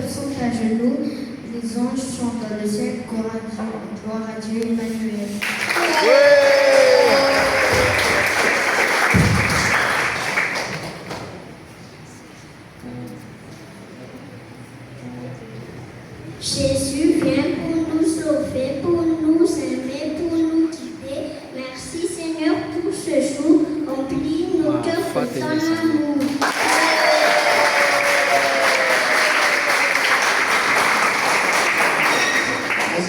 sont à genoux, les anges sont dans le ciel, gloire à Dieu, Emmanuel. Jésus vient pour nous sauver, pour nous aimer, pour nous guider. Merci Seigneur pour ce jour. Remplis nos cœurs de ton amour.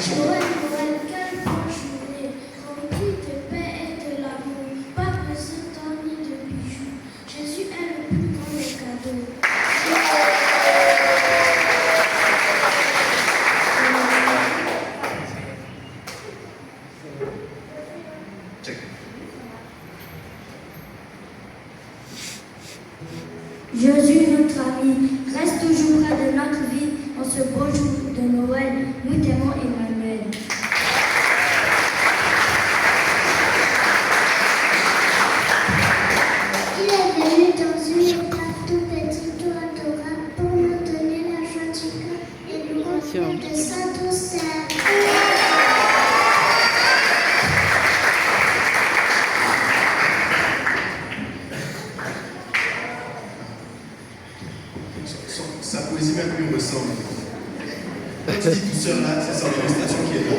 Noël, Noël, quelle bonne journée, remplie de paix et de l'amour. Pas besoin d'or ni de bijoux. Jésus est le plus grand des cadeaux. Jésus, notre ami, reste toujours près de notre vie en ce beau jour de Noël. Nous t'aimons, Emmanuel. Il est venu dans une étape tout petit, tout adorable, pour nous donner la joie du cœur et nous remplir de sa douceur. Sa poésie m'a plu, me semble. Quand tu dis douceur là, c'est son illustration qui est là.